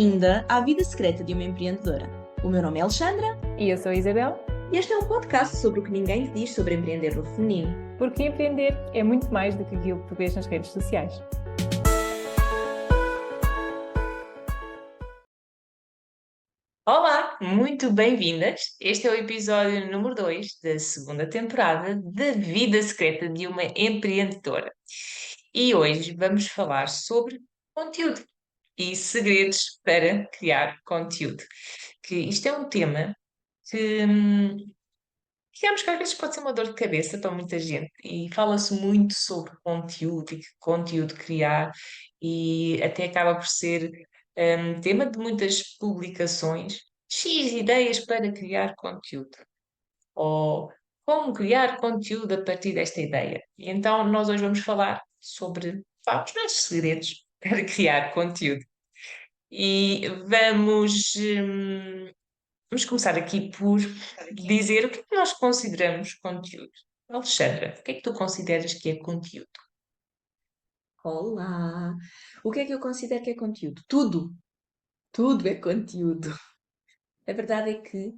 bem-vinda à Vida Secreta de uma Empreendedora. O meu nome é Alexandra E eu sou a Isabel, e este é um podcast sobre o que ninguém te diz sobre empreender no feminino. porque empreender é muito mais do que aquilo que tu vês nas redes sociais. Olá, muito bem-vindas. Este é o episódio número 2 da segunda temporada da Vida Secreta de uma Empreendedora. E hoje vamos falar sobre conteúdo e segredos para criar conteúdo. Que isto é um tema que, digamos que às vezes pode ser uma dor de cabeça para muita gente e fala-se muito sobre conteúdo e que conteúdo criar e até acaba por ser tema de muitas publicações. X ideias para criar conteúdo ou como criar conteúdo a partir desta ideia. E então nós hoje vamos falar sobre os nossos segredos para criar conteúdo. E vamos começar aqui por dizer o que é que nós consideramos conteúdo. Alexandra, o que é que tu consideras que é conteúdo? Olá! O que é que eu considero que é conteúdo? Tudo! Tudo é conteúdo. A verdade é que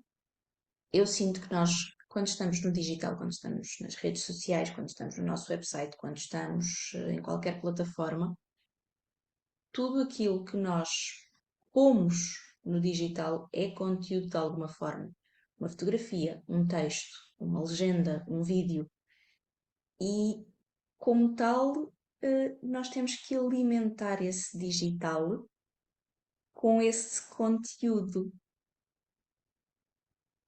eu sinto que nós, quando estamos no digital, quando estamos nas redes sociais, quando estamos no nosso website, quando estamos em qualquer plataforma, tudo aquilo que nós pomos no digital é conteúdo de alguma forma. Uma fotografia, um texto, uma legenda, um vídeo. E, como tal, nós temos que alimentar esse digital com esse conteúdo.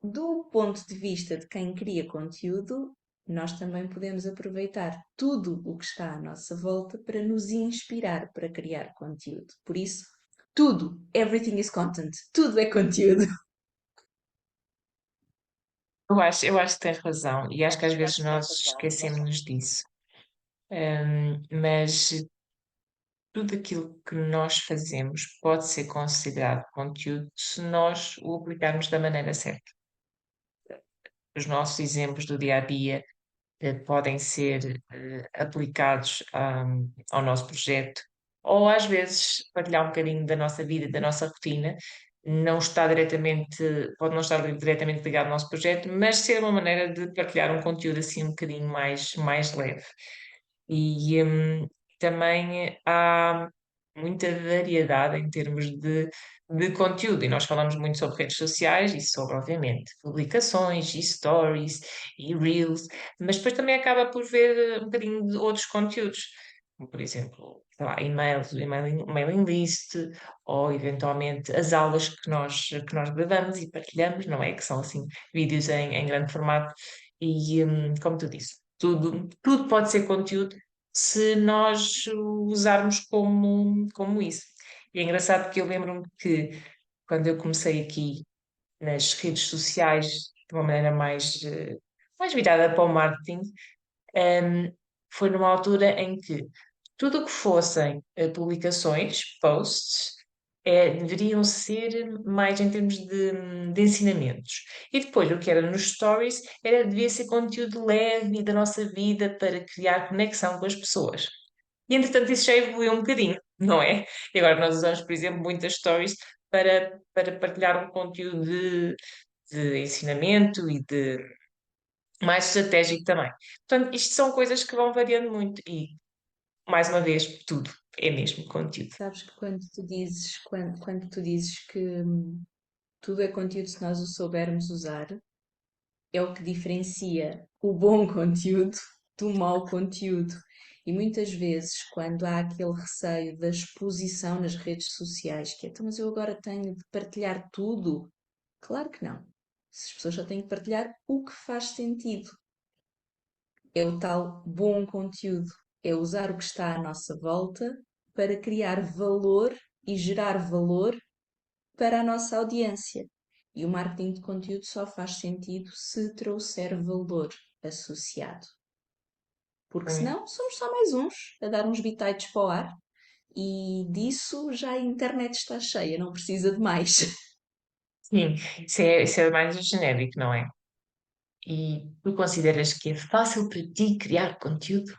Do ponto de vista de quem cria conteúdo, nós também podemos aproveitar tudo o que está à nossa volta para nos inspirar para criar conteúdo. Por isso, tudo, everything is content, tudo é conteúdo. Eu acho que tens razão e acho que às vezes nós esquecemos disso. Mas tudo aquilo que nós fazemos pode ser considerado conteúdo se nós o aplicarmos da maneira certa. Os nossos exemplos do dia a dia podem ser aplicados ao nosso projeto, ou às vezes partilhar um bocadinho da nossa vida, da nossa rotina, não está diretamente, pode não estar diretamente ligado ao nosso projeto, mas ser uma maneira de partilhar um conteúdo assim um bocadinho mais leve. E também há muita variedade em termos de conteúdo, e nós falamos muito sobre redes sociais e sobre, obviamente, publicações e stories e reels, mas depois também acaba por ver um bocadinho de outros conteúdos, como por exemplo, sei lá, e-mails, mailing list, ou eventualmente as aulas que nós gravamos e partilhamos, não é? Que são assim vídeos em grande formato, e como tu disse. Tudo pode ser conteúdo se nós o usarmos como isso. E é engraçado porque eu lembro-me que quando eu comecei aqui nas redes sociais de uma maneira mais virada para o marketing, hum, foi numa altura em que tudo o que fossem publicações, posts, deveriam ser mais em termos de ensinamentos. E depois, o que era nos stories, devia ser conteúdo leve da nossa vida para criar conexão com as pessoas. E entretanto, isso já evoluiu um bocadinho, não é? E agora nós usamos, por exemplo, muitas stories para partilhar um conteúdo de ensinamento e de mais estratégico também. Portanto, isto são coisas que vão variando muito e, mais uma vez, tudo é mesmo conteúdo. Sabes que quando tu dizes que tudo é conteúdo se nós o soubermos usar, é o que diferencia o bom conteúdo do mau conteúdo. E muitas vezes, quando há aquele receio da exposição nas redes sociais, que é, então, mas eu agora tenho de partilhar tudo. Claro que não. As pessoas só têm que partilhar o que faz sentido. É o tal bom conteúdo. É usar o que está à nossa volta para criar valor e gerar valor para a nossa audiência. E o marketing de conteúdo só faz sentido se trouxer valor associado. Porque Hum. senão somos só mais uns a dar uns bitites para o ar e disso já a internet está cheia, não precisa de mais. Sim, isso é mais genérico, não é? E tu consideras que é fácil para ti criar conteúdo?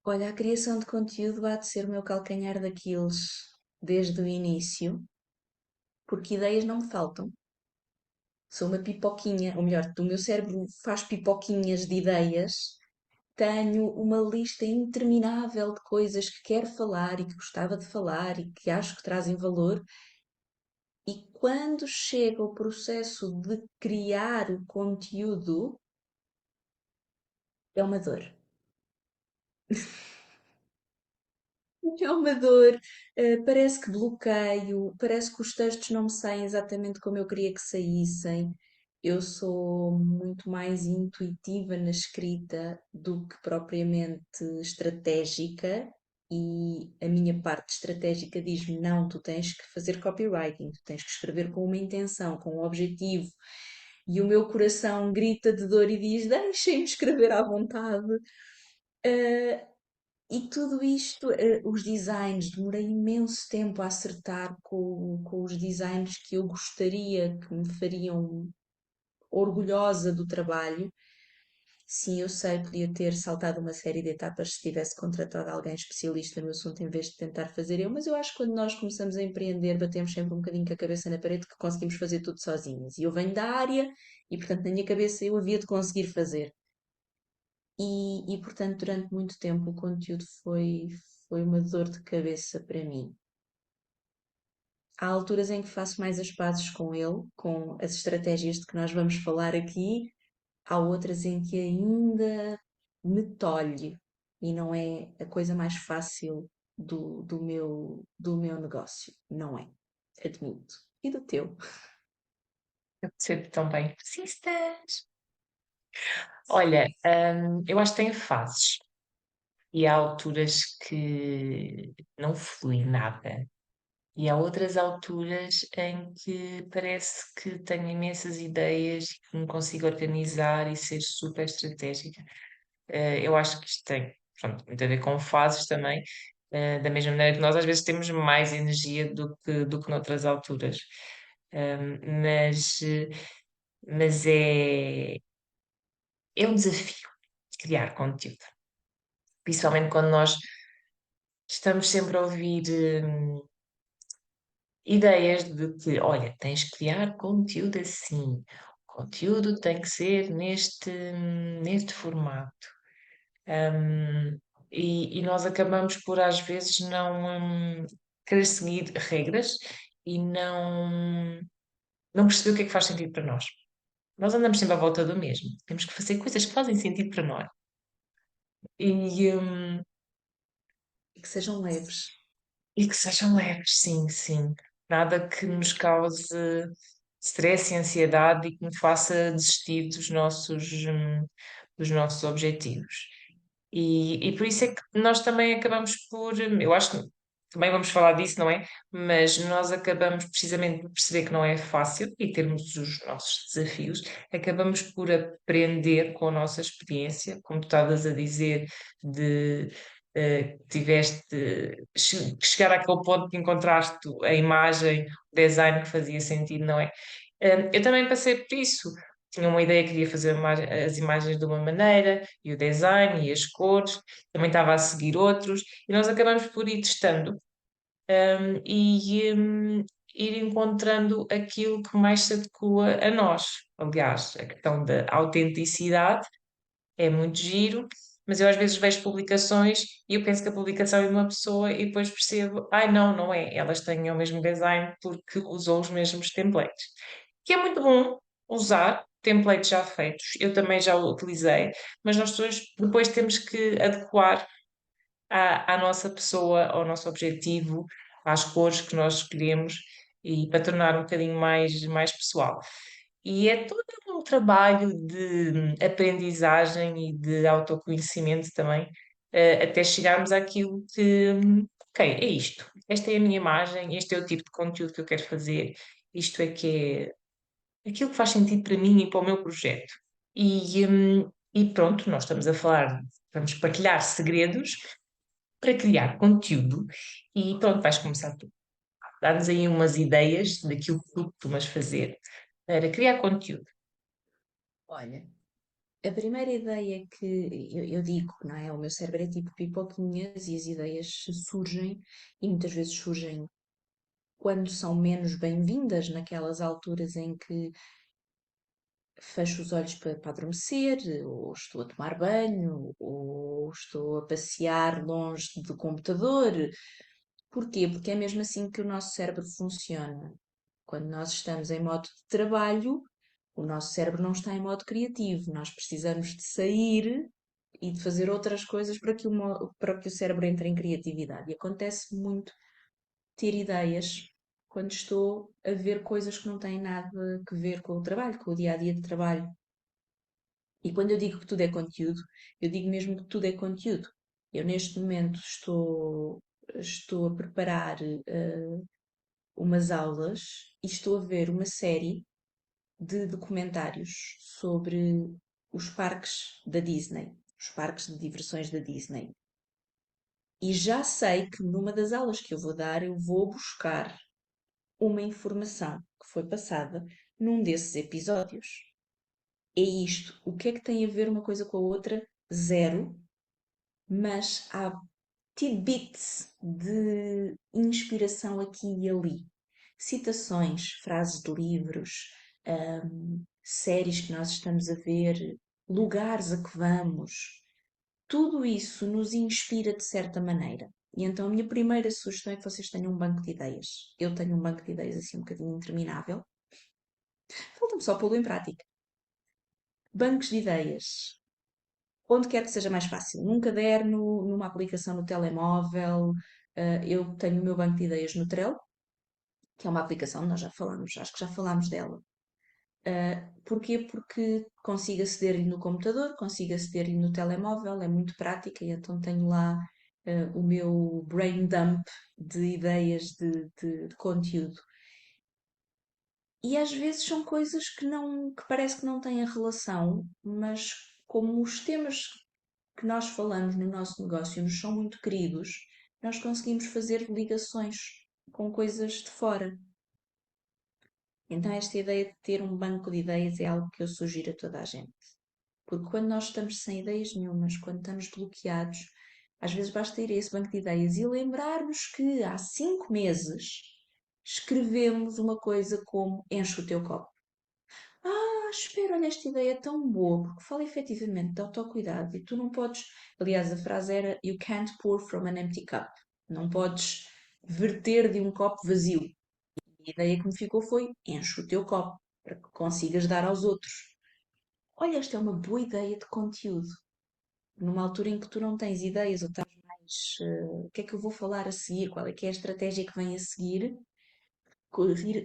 Olha, a criação de conteúdo há de ser o meu calcanhar daqueles desde o início, porque ideias não me faltam. Sou uma pipoquinha, ou melhor, o meu cérebro faz pipoquinhas de ideias. Tenho uma lista interminável de coisas que quero falar e que gostava de falar e que acho que trazem valor. E quando chega o processo de criar o conteúdo, é uma dor. É uma dor, parece que bloqueio, parece que os textos não me saem exatamente como eu queria que saíssem. Eu sou muito mais intuitiva na escrita do que propriamente estratégica, e a minha parte estratégica diz-me: não, tu tens que fazer copywriting, tu tens que escrever com uma intenção, com um objetivo. E o meu coração grita de dor e diz: deixem-me escrever à vontade. Eh, e tudo isto, os designs, demorei imenso tempo a acertar com os designs que eu gostaria, que me fariam orgulhosa do trabalho. Sim, eu sei, podia ter saltado uma série de etapas se tivesse contratado alguém especialista no assunto em vez de tentar fazer eu, mas eu acho que quando nós começamos a empreender, batemos sempre um bocadinho com a cabeça na parede que conseguimos fazer tudo sozinhas. E eu venho da área e, portanto, na minha cabeça eu havia de conseguir fazer. Portanto, durante muito tempo o conteúdo foi uma dor de cabeça para mim. Há alturas em que faço mais as pazes com ele, com as estratégias de que nós vamos falar aqui, há outras em que ainda me tolhe e não é a coisa mais fácil do meu negócio. Não é, admito. E do teu? Eu percebo tão bem. Persistas. Olha, eu acho que tem fases e há alturas que não flui nada. E há outras alturas em que parece que tenho imensas ideias e que me consigo organizar e ser super estratégica. Eu acho que isto tem, pronto, muito a ver com fases também, da mesma maneira que nós às vezes temos mais energia do que noutras alturas. Mas é um desafio criar conteúdo, principalmente quando nós estamos sempre a ouvir ideias de que, olha, tens que criar conteúdo assim, o conteúdo tem que ser neste formato. Hum, e nós acabamos por, às vezes, não querer seguir regras e não perceber o que é que faz sentido para nós. Nós andamos sempre à volta do mesmo. Temos que fazer coisas que fazem sentido para nós. E, hum, E que sejam leves. e que sejam leves, sim, sim. Nada que nos cause stress e ansiedade e que me faça desistir dos nossos objetivos. E por isso é que nós também acabamos por, eu acho que também vamos falar disso, não é? Mas nós acabamos precisamente por perceber que não é fácil e termos os nossos desafios, acabamos por aprender com a nossa experiência, como tu estavas a dizer, de tiveste que chegar àquele ponto que encontraste a imagem, o design que fazia sentido, não é? Eu também passei por isso. Tinha uma ideia, queria fazer as imagens de uma maneira, e o design, e as cores, também estava a seguir outros, e nós acabamos por ir testando, e ir encontrando aquilo que mais se adequa a nós. Aliás, a questão da autenticidade é muito giro, mas eu às vezes vejo publicações e eu penso que a publicação é de uma pessoa e depois percebo, ai não, não é, elas têm o mesmo design porque usou os mesmos templates. Que é muito bom usar templates já feitos, eu também já o utilizei, mas nós depois temos que adequar à nossa pessoa, ao nosso objetivo, às cores que nós escolhemos e para tornar um bocadinho mais pessoal. E é todo um trabalho de aprendizagem e de autoconhecimento também, até chegarmos àquilo que, ok, é isto. Esta é a minha imagem, este é o tipo de conteúdo que eu quero fazer, isto é que é aquilo que faz sentido para mim e para o meu projeto. E pronto, nós estamos a falar, vamos partilhar segredos para criar conteúdo e pronto, vais começar tu. Dá-nos aí umas ideias daquilo que tu costumas fazer para criar conteúdo. Olha, A primeira ideia que eu digo, não é? O meu cérebro é tipo pipoquinhas e as ideias surgem, e muitas vezes surgem quando são menos bem-vindas, naquelas alturas em que fecho os olhos para adormecer, ou estou a tomar banho, ou estou a passear longe do computador. Porquê? Porque é mesmo assim que o nosso cérebro funciona. Quando nós estamos em modo de trabalho, o nosso cérebro não está em modo criativo. Nós precisamos de sair e de fazer outras coisas para que o cérebro entre em criatividade. E acontece muito ter ideias quando estou a ver coisas que não têm nada a ver com o trabalho, com o dia a dia de trabalho. E quando eu digo que tudo é conteúdo, eu digo mesmo que tudo é conteúdo. Eu neste momento estou a preparar umas aulas e estou a ver uma série de documentários sobre os parques da Disney, os parques de diversões da Disney. E já sei que numa das aulas que eu vou dar, eu vou buscar uma informação que foi passada num desses episódios. É isto. O que é que tem a ver uma coisa com a outra? Zero. Mas há tidbits de inspiração aqui e ali. Citações, frases de livros, séries que nós estamos a ver, lugares a que vamos. Tudo isso nos inspira de certa maneira. E então a minha primeira sugestão é que vocês tenham um banco de ideias. Eu tenho um banco de ideias assim um bocadinho interminável. Falta-me só pô-lo em prática. Bancos de ideias. Onde quer que seja mais fácil. Num caderno, numa aplicação no telemóvel. Eu tenho o meu banco de ideias no Trello, que é uma aplicação, nós já falamos, acho que já falámos dela. Porquê? Porque consigo aceder-lhe no computador, consigo aceder-lhe no telemóvel, é muito prática e então tenho lá o meu brain dump de ideias de conteúdo. E às vezes são coisas que parece que não têm a relação, mas como os temas que nós falamos no nosso negócio nos são muito queridos, nós conseguimos fazer ligações com coisas de fora. Então, esta ideia de ter um banco de ideias é algo que eu sugiro a toda a gente. Porque quando nós estamos sem ideias nenhumas, quando estamos bloqueados, às vezes basta ir a esse banco de ideias e lembrar-nos que há 5 meses escrevemos uma coisa como enche o teu copo. Espera, olha, esta ideia é tão boa, porque fala efetivamente de autocuidado e tu não podes. Aliás, a frase era You can't pour from an empty cup. Não podes verter de um copo vazio. A ideia que me ficou foi enche o teu copo para que consigas dar aos outros. Olha, esta é uma boa ideia de conteúdo. Numa altura em que tu não tens ideias ou estás mais. O que é que eu vou falar a seguir? Qual é que é a estratégia que vem a seguir?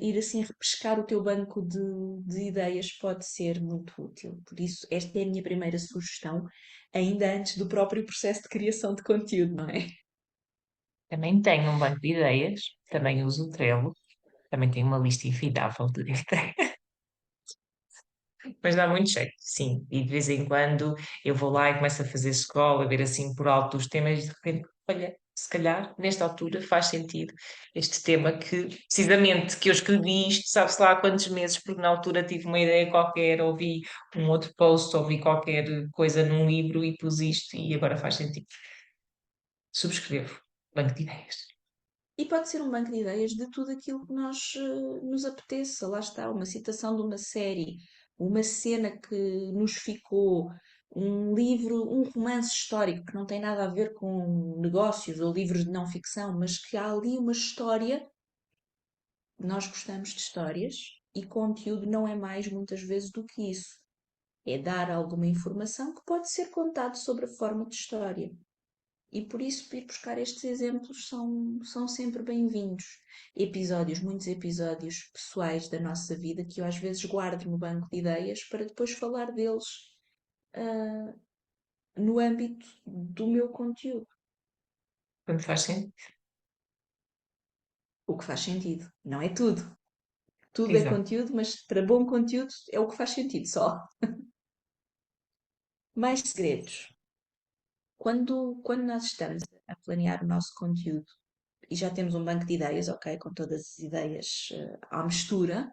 Ir assim repescar o teu banco de ideias pode ser muito útil. Por isso, esta é a minha primeira sugestão, ainda antes do próprio processo de criação de conteúdo, não é? Também tenho um banco de ideias, também uso o Trello, também tenho uma lista infindável de ideias. Mas dá muito jeito, sim. E de vez em quando eu vou lá e começo a fazer scroll, a ver assim por alto os temas e de repente, olha, se calhar nesta altura faz sentido este tema que, precisamente, que eu escrevi isto, sabe-se lá há quantos meses, porque na altura tive uma ideia qualquer, ouvi um outro post, ouvi qualquer coisa num livro e pus isto e agora faz sentido. Subscrevo. Banco de ideias. E pode ser um banco de ideias de tudo aquilo que nos apeteça. Lá está, uma citação de uma série, uma cena que nos ficou, um livro, um romance histórico que não tem nada a ver com negócios ou livros de não ficção, mas que há ali uma história. Nós gostamos de histórias e conteúdo não é mais muitas vezes do que isso. É dar alguma informação que pode ser contado sobre a forma de história. E por isso ir buscar estes exemplos são sempre bem-vindos. Muitos episódios pessoais da nossa vida que eu às vezes guardo no banco de ideias para depois falar deles ah, no âmbito do meu conteúdo. Quando faz sentido. O que faz sentido. Não é tudo. Tudo é Exato. conteúdo, mas para bom conteúdo é o que faz sentido só. Mais segredos. Quando nós estamos a planear o nosso conteúdo e já temos um banco de ideias, ok, com todas as ideias à mistura,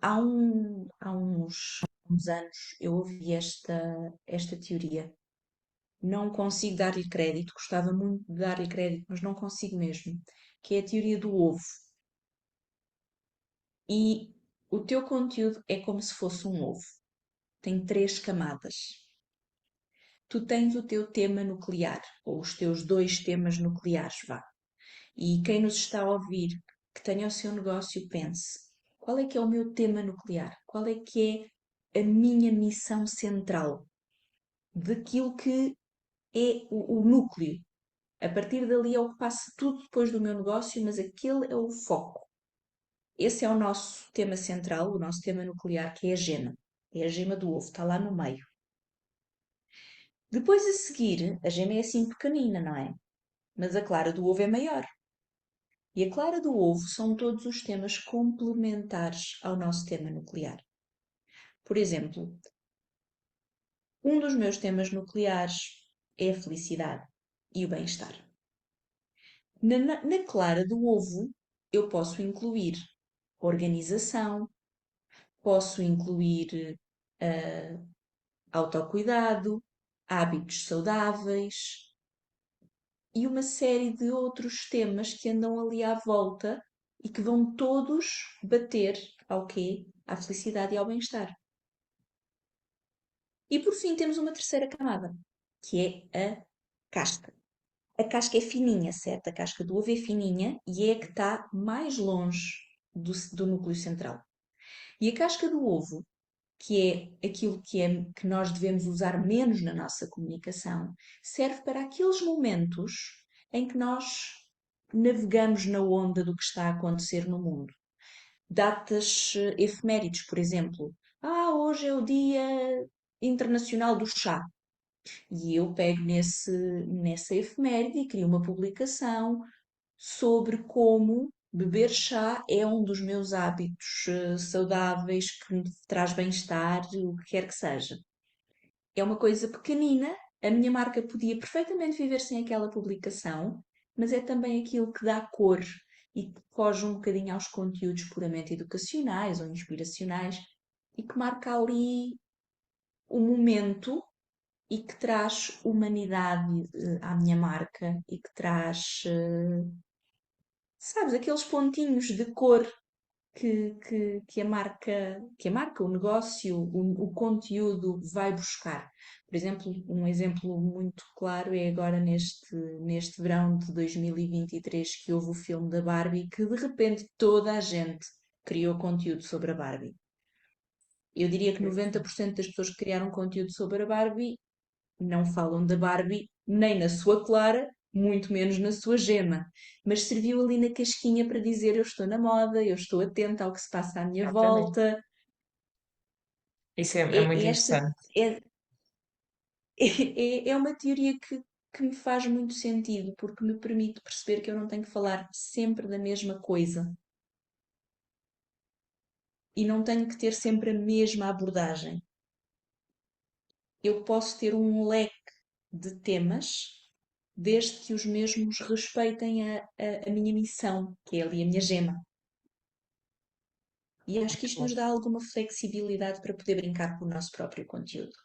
há uns uns anos eu ouvi esta teoria. Não consigo dar-lhe crédito, gostava muito de dar-lhe crédito, mas não consigo mesmo. Que é a teoria do ovo. E o teu conteúdo é como se fosse um ovo. Tem 3 camadas. Tu tens o teu tema nuclear, ou os teus 2 temas nucleares, vá. E quem nos está a ouvir, que tenha o seu negócio, pense: qual é que é o meu tema nuclear? Qual é que é a minha missão central? Daquilo que é o núcleo. A partir dali é o que passa tudo depois do meu negócio, mas aquele é o foco. Esse é o nosso tema central, o nosso tema nuclear, que é a gema. É a gema do ovo, está lá no meio. Depois a seguir, a gema é assim pequenina, não é? Mas a clara do ovo é maior. E a clara do ovo são todos os temas complementares ao nosso tema nuclear. Por exemplo, um dos meus temas nucleares é a felicidade e o bem-estar. Na clara do ovo, eu posso incluir organização, posso incluir autocuidado, hábitos saudáveis e uma série de outros temas que andam ali à volta e que vão todos bater ao quê? À felicidade e ao bem-estar. E por fim temos uma terceira camada, que é a casca. A casca é fininha, certo? A casca do ovo é fininha e é a que está mais longe do núcleo central. E a casca do ovo, que é aquilo que nós devemos usar menos na nossa comunicação, serve para aqueles momentos em que nós navegamos na onda do que está a acontecer no mundo. Datas efemérides, por exemplo. Hoje é o Dia Internacional do Chá. E eu pego nessa efeméride e crio uma publicação sobre como beber chá é um dos meus hábitos saudáveis que me traz bem-estar, o que quer que seja. É uma coisa pequenina, a minha marca podia perfeitamente viver sem aquela publicação, mas é também aquilo que dá cor e que foge um bocadinho aos conteúdos puramente educacionais ou inspiracionais e que marca ali o momento e que traz humanidade à minha marca e que traz, sabes, aqueles pontinhos de cor que a marca, o negócio, o conteúdo vai buscar. Por exemplo, um exemplo muito claro é agora neste verão de 2023 que houve o filme da Barbie, que de repente toda a gente criou conteúdo sobre a Barbie. Eu diria que 90% das pessoas que criaram conteúdo sobre a Barbie não falam da Barbie nem na sua clara, muito menos na sua gema, mas serviu ali na casquinha para dizer: eu estou na moda, eu estou atenta ao que se passa à minha Exatamente. volta. Isso é É, muito é esta interessante. é, é uma teoria que me faz muito sentido, porque me permite perceber que eu não tenho que falar sempre da mesma coisa e não tenho que ter sempre a mesma abordagem. Eu posso ter um leque de temas desde que os mesmos respeitem a minha missão, que é ali a minha gema. E acho que Muito isto bom. nos dá alguma flexibilidade para poder brincar com o nosso próprio conteúdo.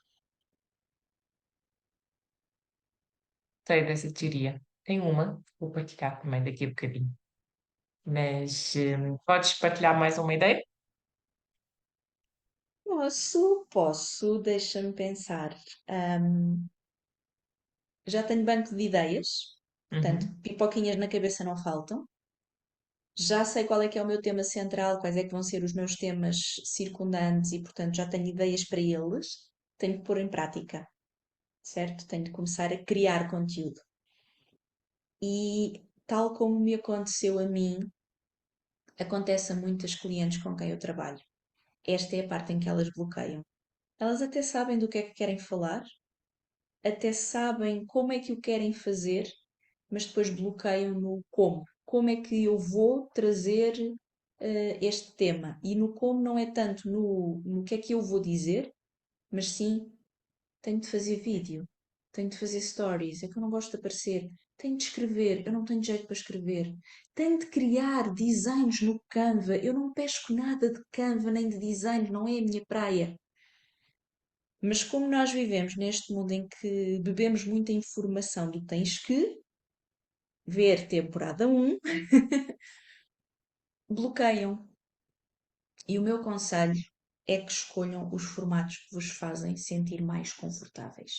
Sei dessa teoria. Tem uma, vou partilhar também daqui a bocadinho. Mas podes partilhar mais uma ideia? Posso, deixa-me pensar. Ahm, já tenho banco de ideias, portanto, Uhum. pipoquinhas na cabeça não faltam. Já sei qual é que é o meu tema central, quais é que vão ser os meus temas circundantes e, portanto, já tenho ideias para eles. Tenho que pôr em prática, certo? Tenho de começar a criar conteúdo. E tal como me aconteceu a mim, acontece a muitas clientes com quem eu trabalho. Esta é a parte em que elas bloqueiam. Elas até sabem do que é que querem falar, até sabem como é que o querem fazer, mas depois bloqueiam no como. Como é que eu vou trazer este tema? E no como não é tanto no que é que eu vou dizer, mas sim tenho de fazer vídeo, tenho de fazer stories, é que eu não gosto de aparecer, tenho de escrever, eu não tenho jeito para escrever, tenho de criar designs no Canva, eu não pesco nada de Canva nem de designs, não é a minha praia. Mas como nós vivemos neste mundo em que bebemos muita informação do tens que ver temporada 1, bloqueiam. E o meu conselho é que escolham os formatos que vos fazem sentir mais confortáveis.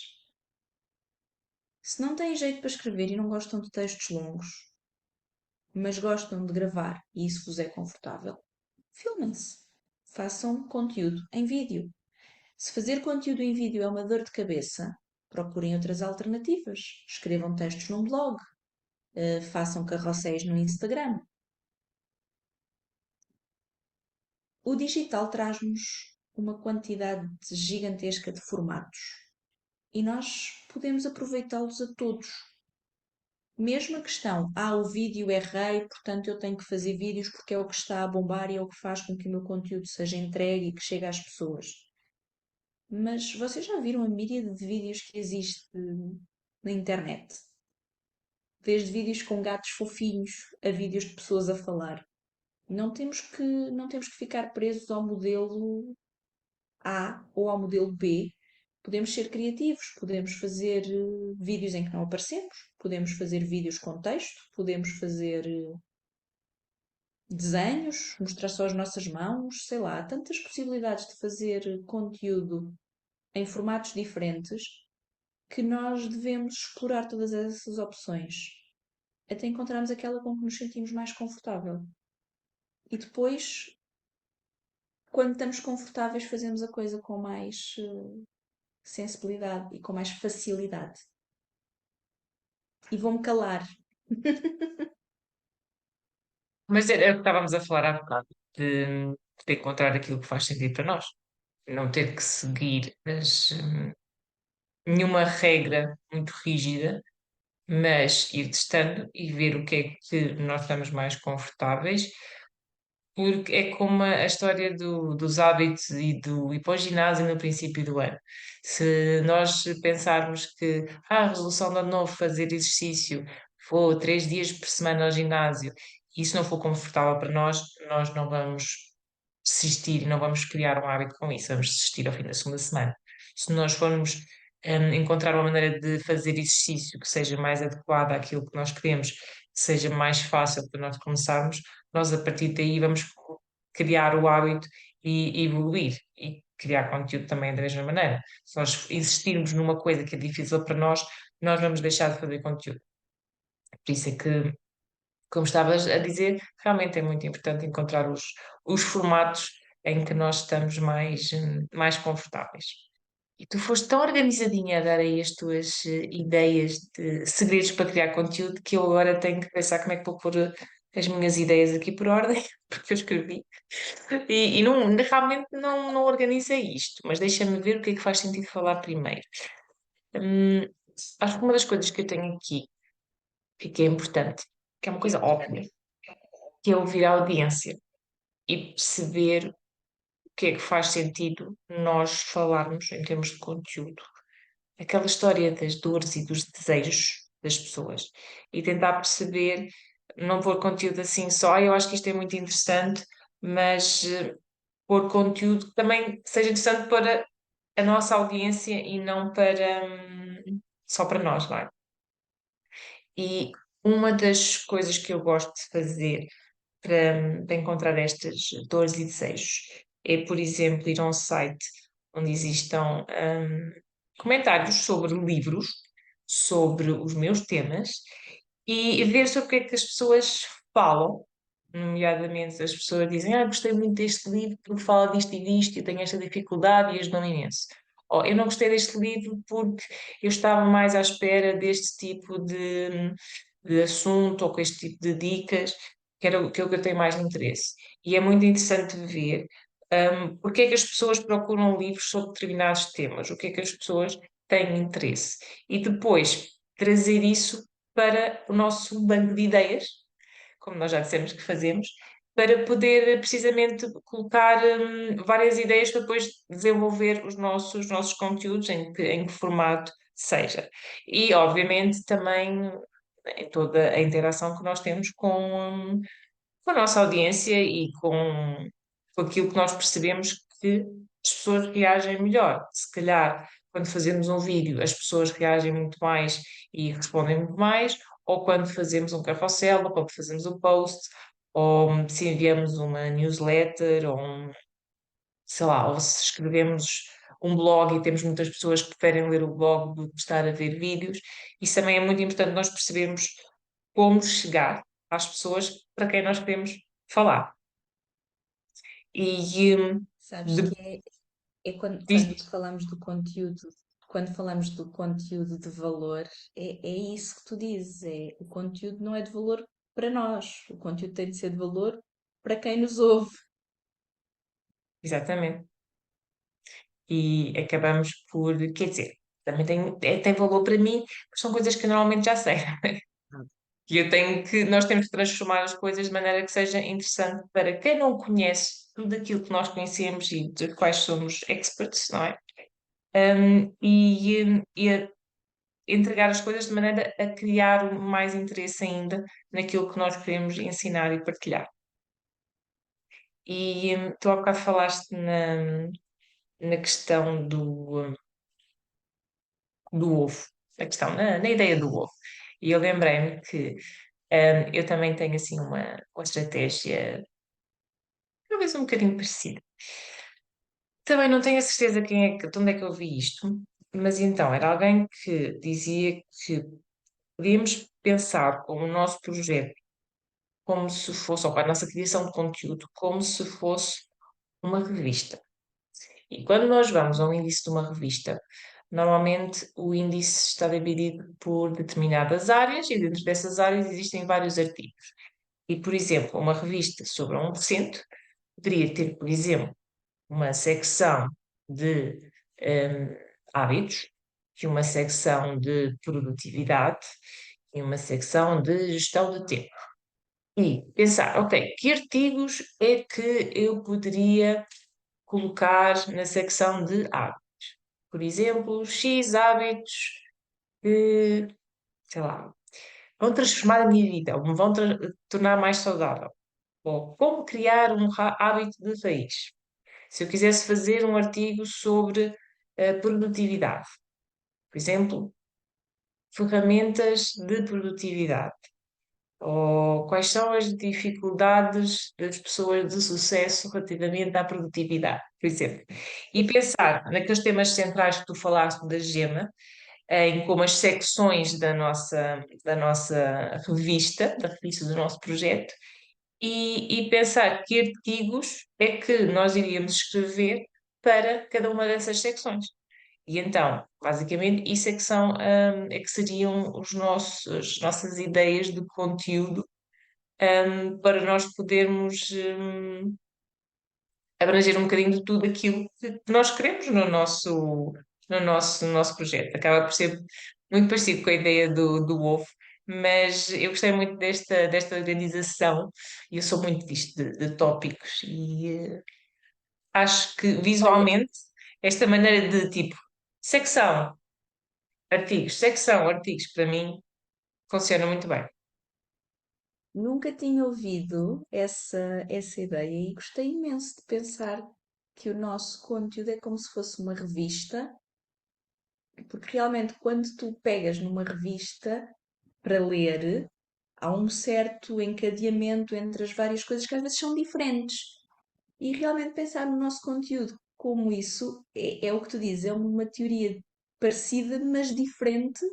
Se não têm jeito para escrever e não gostam de textos longos, mas gostam de gravar e isso vos é confortável, filmem-se. Façam conteúdo em vídeo. Se fazer conteúdo em vídeo é uma dor de cabeça, procurem outras alternativas. Escrevam textos num blog, façam carrosséis no Instagram. O digital traz-nos uma quantidade gigantesca de formatos e nós podemos aproveitá-los a todos. Mesmo a questão, o vídeo é rei, portanto eu tenho que fazer vídeos porque é o que está a bombar e é o que faz com que o meu conteúdo seja entregue e que chegue às pessoas. Mas vocês já viram a míriade de vídeos que existe na internet? Desde vídeos com gatos fofinhos a vídeos de pessoas a falar. Não temos que ficar presos ao modelo A ou ao modelo B. Podemos ser criativos, podemos fazer vídeos em que não aparecemos, podemos fazer vídeos com texto, podemos fazer desenhos, mostrar só as nossas mãos, sei lá, há tantas possibilidades de fazer conteúdo em formatos diferentes que nós devemos explorar todas essas opções até encontrarmos aquela com que nos sentimos mais confortável. E depois, quando estamos confortáveis, fazemos a coisa com mais sensibilidade e com mais facilidade. E vou-me calar. Mas era o que estávamos a falar há bocado, de encontrar aquilo que faz sentido para nós. Não ter que seguir nenhuma regra muito rígida, mas ir testando e ver o que é que nós estamos mais confortáveis, porque é como a história dos hábitos e para o ginásio no princípio do ano. Se nós pensarmos que a resolução de ano novo fazer exercício for 3 dias por semana ao ginásio, e isso não for confortável para nós não vamos desistir e não vamos criar um hábito com isso, vamos desistir ao fim da segunda semana. Se nós formos encontrar uma maneira de fazer exercício que seja mais adequada àquilo que nós queremos, que seja mais fácil para nós começarmos, nós a partir daí vamos criar o hábito e evoluir e criar conteúdo também da mesma maneira. Se nós insistirmos numa coisa que é difícil para nós vamos deixar de fazer conteúdo. Por isso é que, como estavas a dizer, realmente é muito importante encontrar os formatos em que nós estamos mais confortáveis. E tu foste tão organizadinha a dar aí as tuas ideias de segredos para criar conteúdo que eu agora tenho que pensar como é que vou pôr as minhas ideias aqui por ordem, porque eu escrevi. E realmente não organizei isto, mas deixa-me ver o que é que faz sentido falar primeiro. Hum, Acho que uma das coisas que eu tenho aqui e que é importante, que é uma coisa óbvia, que é ouvir a audiência e perceber o que é que faz sentido nós falarmos em termos de conteúdo. Aquela história das dores e dos desejos das pessoas e tentar perceber, não pôr conteúdo assim só, eu acho que isto é muito interessante, mas pôr conteúdo que também seja interessante para a nossa audiência e não para só para nós, não é? E uma das coisas que eu gosto de fazer para encontrar estas dores e desejos é, por exemplo, ir a um site onde existam comentários sobre livros, sobre os meus temas e ver sobre o que é que as pessoas falam, nomeadamente as pessoas dizem, gostei muito deste livro porque fala disto e disto, eu tenho esta dificuldade e ajudou-me imenso. Ou eu não gostei deste livro porque eu estava mais à espera deste tipo de assunto ou com este tipo de dicas, que era o que eu tenho mais interesse. E é muito interessante ver porque é que as pessoas procuram livros sobre determinados temas, o que é que as pessoas têm interesse. E depois trazer isso para o nosso banco de ideias, como nós já dissemos que fazemos, para poder precisamente colocar várias ideias para depois desenvolver os nossos conteúdos, em que formato seja. E, obviamente, também em toda a interação que nós temos com a nossa audiência e com aquilo que nós percebemos que as pessoas reagem melhor. Se calhar, quando fazemos um vídeo, as pessoas reagem muito mais e respondem muito mais, ou quando fazemos um carrossel, ou quando fazemos um post, ou se enviamos uma newsletter, ou sei lá, ou se escrevemos um blog e temos muitas pessoas que preferem ler o blog do que estar a ver vídeos. Isso também é muito importante nós percebermos como chegar às pessoas para quem nós queremos falar. E Sabes de, que é quando disto, falamos do conteúdo, quando falamos do conteúdo de valor, é isso que tu dizes, é o conteúdo não é de valor para nós, o conteúdo tem de ser de valor para quem nos ouve. exatamente. E acabamos por, quer dizer, também tem valor para mim, porque são coisas que eu normalmente já sei. E nós temos que transformar as coisas de maneira que seja interessante para quem não conhece tudo aquilo que nós conhecemos e de quais somos experts, não é? E entregar as coisas de maneira a criar mais interesse ainda naquilo que nós queremos ensinar e partilhar. E tu há bocado falaste na questão do ovo, a questão, na ideia do ovo. E eu lembrei-me que eu também tenho assim uma estratégia, talvez um bocadinho parecida. Também não tenho a certeza de onde é que eu vi isto, mas então era alguém que dizia que podíamos pensar como o nosso projeto, como se fosse, ou para a nossa criação de conteúdo, como se fosse uma revista. E quando nós vamos ao índice de uma revista, normalmente o índice está dividido por determinadas áreas e dentro dessas áreas existem vários artigos. E, por exemplo, uma revista sobre a 1% poderia ter, por exemplo, uma secção de hum, hábitos, e uma secção de produtividade e uma secção de gestão de tempo. E pensar, ok, que artigos é que eu poderia colocar na secção de hábitos? Por exemplo, X hábitos que, sei lá, vão transformar a minha vida, ou me vão tornar mais saudável. Ou como criar um hábito de raiz. Se eu quisesse fazer um artigo sobre produtividade, por exemplo, ferramentas de produtividade, ou quais são as dificuldades das pessoas de sucesso relativamente à produtividade, por exemplo. E pensar naqueles temas centrais que tu falaste da GEMA, em como as secções da nossa revista, da revista do nosso projeto, e pensar que artigos é que nós iríamos escrever para cada uma dessas secções. E então, basicamente, isso é que seriam as nossas ideias de conteúdo, para nós podermos, abranger um bocadinho de tudo aquilo que nós queremos no nosso projeto. Acaba por ser muito parecido com a ideia do ovo, mas eu gostei muito desta organização e eu sou muito disto, de tópicos, e acho que Olha, visualmente esta maneira de tipo secção, artigos, para mim funciona muito bem. nunca tinha ouvido essa ideia e gostei imenso de pensar que o nosso conteúdo é como se fosse uma revista, porque realmente quando tu pegas numa revista para ler, há um certo encadeamento entre as várias coisas que às vezes são diferentes. E realmente pensar no nosso conteúdo como isso é o que tu dizes, é uma teoria parecida, mas diferente.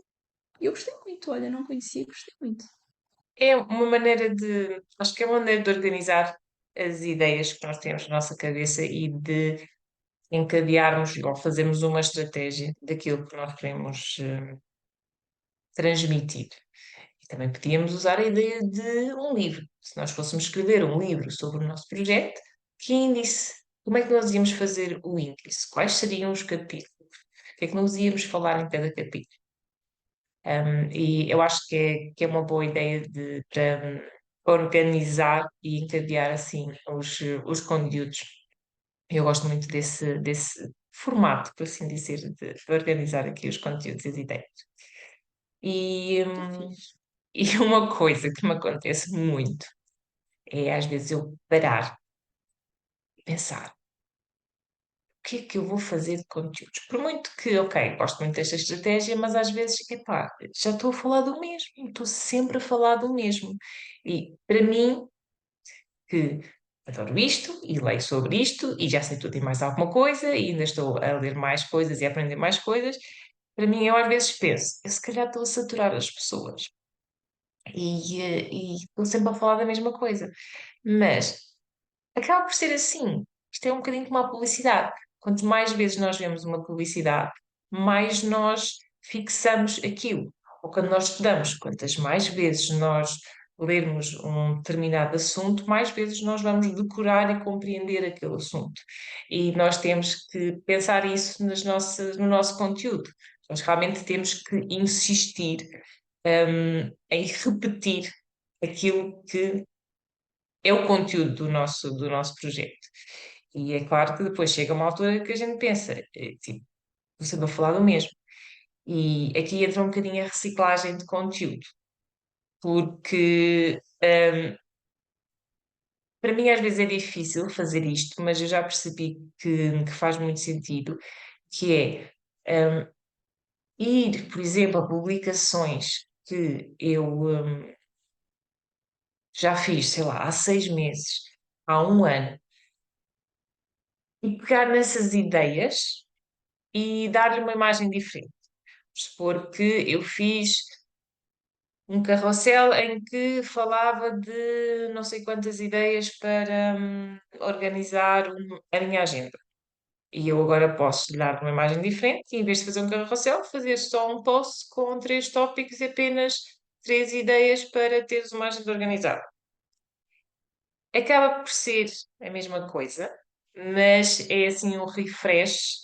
E eu gostei muito, olha, não conhecia, gostei muito. Acho que é uma maneira de organizar as ideias que nós temos na nossa cabeça e de encadearmos ou fazermos uma estratégia daquilo que nós queremos transmitir. E também podíamos usar a ideia de um livro. Se nós fôssemos escrever um livro sobre o nosso projeto, que índice? Como é que nós íamos fazer o índice? Quais seriam os capítulos? O que é que nós íamos falar em cada capítulo? E eu acho que é uma boa ideia para organizar e encadear assim os conteúdos. Eu gosto muito desse formato, por assim dizer, de organizar aqui os conteúdos e as ideias. E, Muito hum, fixe. e uma coisa que me acontece muito é às vezes eu parar e pensar. que é que eu vou fazer de conteúdos? Por muito que, ok, gosto muito desta estratégia, mas às vezes, epá, já estou a falar do mesmo, estou sempre a falar do mesmo. E para mim, que adoro isto e leio sobre isto e já sei tudo e mais alguma coisa e ainda estou a ler mais coisas e a aprender mais coisas, para mim, eu às vezes penso, eu se calhar estou a saturar as pessoas e estou sempre a falar da mesma coisa. Mas acaba por ser assim. Isto é um bocadinho como a publicidade. Quanto mais vezes nós vemos uma publicidade, mais nós fixamos aquilo. Ou quando nós estudamos, quantas mais vezes nós lermos um determinado assunto, mais vezes nós vamos decorar e compreender aquele assunto. E nós temos que pensar isso no nosso conteúdo. Nós realmente temos que insistir, em repetir aquilo que é o conteúdo do nosso projeto. E é claro que depois chega uma altura que a gente pensa, tipo, você vai falar do mesmo. E aqui entra um bocadinho a reciclagem de conteúdo, porque para mim às vezes é difícil fazer isto, mas eu já percebi que faz muito sentido, que é ir, por exemplo, a publicações que eu já fiz, sei lá, há 6 meses, há um ano, e pegar nessas ideias e dar-lhe uma imagem diferente. Supor que eu fiz um carrossel em que falava de não sei quantas ideias para organizar a minha agenda. E eu agora posso lhe dar uma imagem diferente e, em vez de fazer um carrossel, fazer só um post com 3 tópicos e apenas 3 ideias para teres uma agenda organizada. Acaba por ser a mesma coisa, mas é assim um refresh.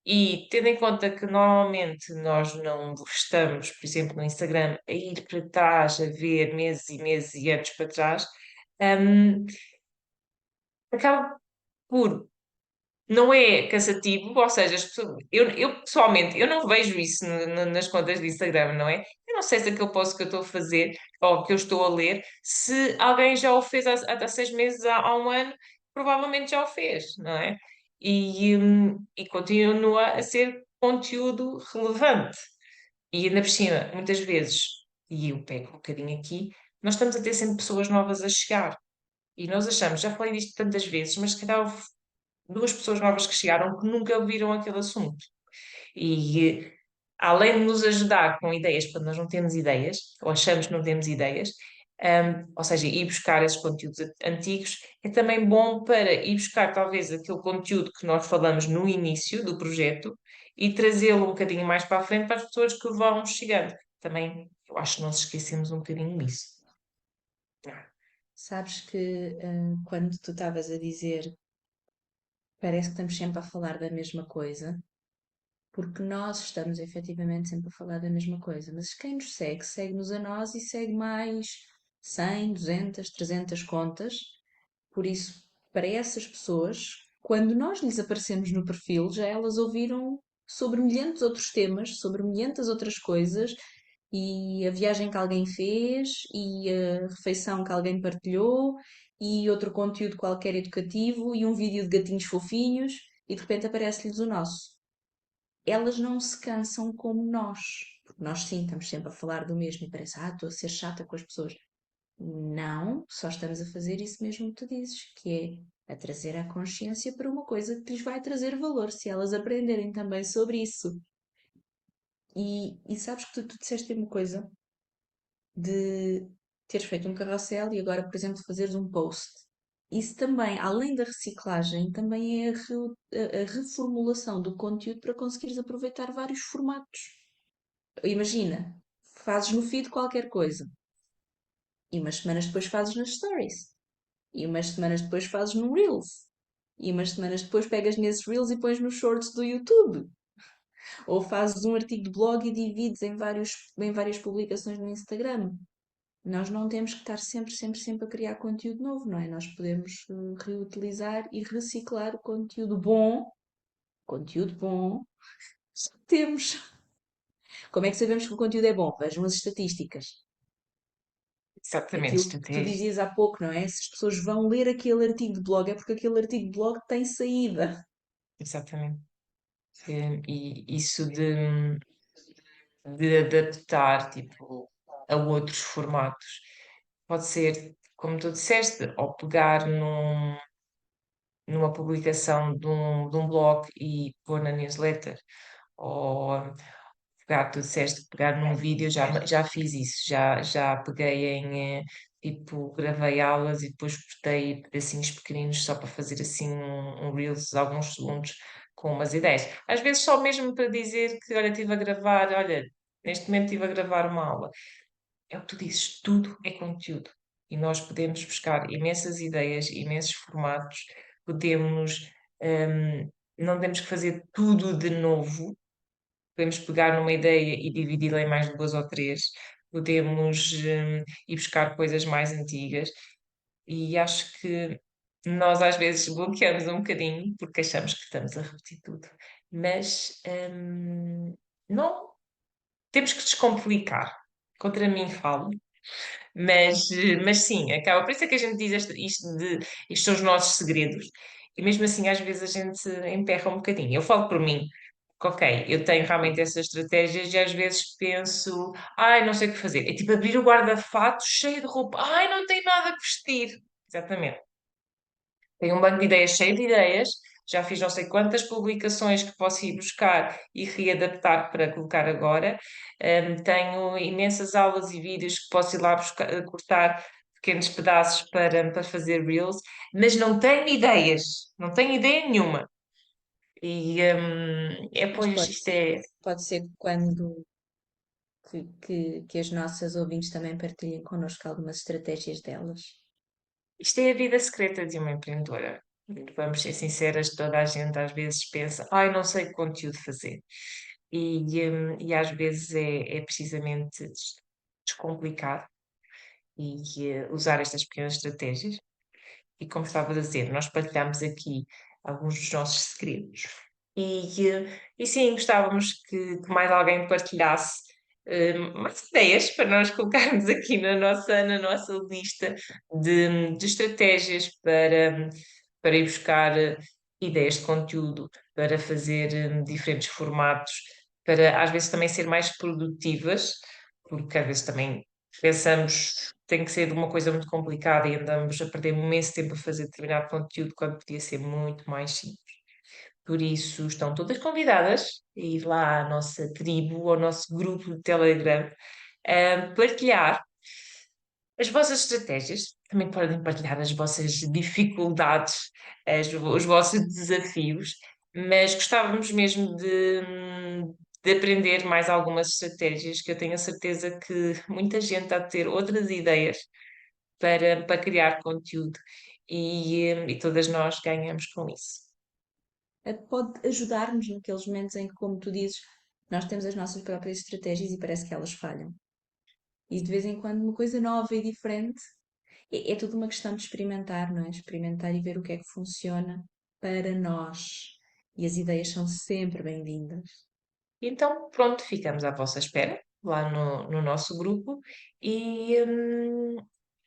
E tendo em conta que normalmente nós não estamos, por exemplo, no Instagram, a ir para trás, a ver meses e meses e anos para trás, hum, acaba por não é cansativo, ou seja, eu pessoalmente eu não vejo isso nas contas de Instagram, não é? Eu não sei se aquele post que eu estou a fazer ou que eu estou a ler, se alguém já o fez há 6 meses, há um ano, provavelmente já o fez, não é? E continua a ser conteúdo relevante. E ainda por cima, muitas vezes, e eu pego um bocadinho aqui, nós estamos a ter sempre pessoas novas a chegar. E nós achamos, já falei disto tantas vezes, mas se calhar houve 2 pessoas novas que chegaram que nunca viram aquele assunto. E além de nos ajudar com ideias, quando nós não temos ideias, ou achamos que não temos ideias, ou seja, ir buscar esses conteúdos antigos, é também bom para ir buscar talvez aquele conteúdo que nós falamos no início do projeto e trazê-lo um bocadinho mais para a frente para as pessoas que vão chegando. Também, eu acho que nós esquecemos um bocadinho disso. Sabes que quando tu estavas a dizer, parece que estamos sempre a falar da mesma coisa, porque nós estamos efetivamente sempre a falar da mesma coisa, mas quem nos segue, segue-nos a nós e segue mais 100, 200, 300 contas. Por isso, para essas pessoas, quando nós lhes aparecemos no perfil, já elas ouviram sobre milhares de outros temas, sobre milhares de outras coisas, e a viagem que alguém fez, e a refeição que alguém partilhou, e outro conteúdo qualquer educativo, e um vídeo de gatinhos fofinhos, e de repente aparece-lhes o nosso. Elas não se cansam como nós, porque nós sim, estamos sempre a falar do mesmo e parece, estou a ser chata com as pessoas. Não, só estamos a fazer isso mesmo que tu dizes, que é a trazer a consciência para uma coisa que lhes vai trazer valor, se elas aprenderem também sobre isso. E sabes que tu disseste uma coisa de teres feito um carrossel e agora, por exemplo, fazeres um post. Isso também, além da reciclagem, também é a reformulação do conteúdo para conseguires aproveitar vários formatos. Imagina, fazes no feed qualquer coisa e umas semanas depois fazes nas stories. E umas semanas depois fazes no Reels. E umas semanas depois pegas nesses Reels e pões nos Shorts do YouTube. Ou fazes um artigo de blog e divides em várias publicações no Instagram. Nós não temos que estar sempre, sempre, sempre a criar conteúdo novo, não é? Nós podemos reutilizar e reciclar o conteúdo bom, que temos. Como é que sabemos que o conteúdo é bom? Vejam as estatísticas. Exatamente, Aquilo isto que tu até dizias há pouco, não é? Se as pessoas vão ler aquele artigo de blog, é porque aquele artigo de blog tem saída. exatamente. E isso de adaptar, tipo, a outros formatos. Pode ser, como tu disseste, ou pegar numa publicação de um blog e pôr na newsletter, ou pegar, tu disseste, pegar num vídeo, já fiz isso, já peguei tipo, gravei aulas e depois cortei pedacinhos pequeninos só para fazer assim um Reels de alguns segundos com umas ideias. Às vezes só mesmo para dizer que, olha, estive a gravar, olha, neste momento estive a gravar uma aula. É o que tu dizes, tudo é conteúdo. E nós podemos buscar imensas ideias, imensos formatos, podemos, não temos que fazer tudo de novo, podemos pegar numa ideia e dividi-la em mais duas ou três, podemos, ir buscar coisas mais antigas, e acho que nós às vezes bloqueamos um bocadinho porque achamos que estamos a repetir tudo, mas, não temos que descomplicar. Contra mim falo, mas sim, acaba. Por isso é que a gente diz isto são os nossos segredos. E mesmo assim, às vezes a gente emperra um bocadinho. Eu falo por mim, que ok, eu tenho realmente essas estratégias e às vezes penso, ai, não sei o que fazer. É tipo abrir o guarda-fato cheio de roupa, ai, não tenho nada a vestir. Exatamente. Tenho um banco de ideias cheio de ideias, já fiz não sei quantas publicações que posso ir buscar e readaptar para colocar agora. Tenho imensas aulas e vídeos que posso ir lá buscar, cortar pequenos pedaços para fazer reels, mas não tenho ideias, não tenho ideia nenhuma. E Mas pois isto é. pode ser quando que as nossas ouvintes também partilhem connosco algumas estratégias delas. Isto é a vida secreta de uma empreendedora. Vamos ser sinceras, toda a gente às vezes pensa, ai, não sei que conteúdo fazer. E às vezes é precisamente descomplicar e usar estas pequenas estratégias. E como estava a dizer, nós partilhamos aqui alguns dos nossos segredos. E sim, gostávamos que mais alguém partilhasse mais ideias para nós colocarmos aqui na nossa lista de estratégias para ir buscar ideias de conteúdo, para fazer diferentes formatos, para às vezes também ser mais produtivas, porque às vezes também pensamos tem que ser uma coisa muito complicada e andamos a perder imenso tempo a fazer determinado conteúdo quando podia ser muito mais simples. Por isso, estão todas convidadas a ir lá à nossa tribo, ao nosso grupo de Telegram, a partilhar as vossas estratégias. Também podem partilhar as vossas dificuldades, os vossos desafios, mas gostávamos mesmo de aprender mais algumas estratégias, que eu tenho a certeza que muita gente está a ter outras ideias para criar conteúdo e todas nós ganhamos com isso. Pode ajudar-nos naqueles momentos em que, como tu dizes, nós temos as nossas próprias estratégias e parece que elas falham. E de vez em quando uma coisa nova e diferente é tudo uma questão de experimentar, não é? Experimentar e ver o que é que funciona para nós. E as ideias são sempre bem-vindas. Então, pronto, ficamos à vossa espera lá no nosso grupo e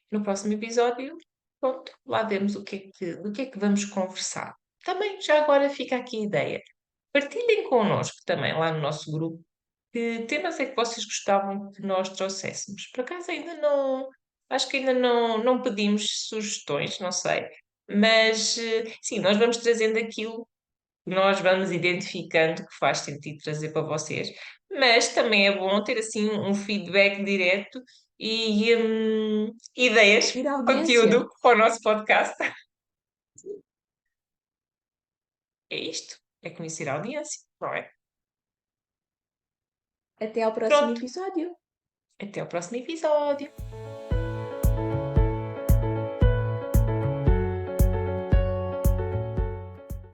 no próximo episódio, pronto, lá vemos do que é que vamos conversar. Também já agora fica aqui a ideia. Partilhem connosco também lá no nosso grupo que temas é que vocês gostavam que nós trouxéssemos. Por acaso ainda não, acho que ainda não pedimos sugestões, não sei. Mas sim, nós vamos trazendo aquilo que nós vamos identificando que faz sentido trazer para vocês. Mas também é bom ter assim um feedback direto e ideias, Ir à audiência. conteúdo para o nosso podcast. É isto, é conhecer a audiência, não é? Até ao próximo Pronto, episódio. até o próximo episódio.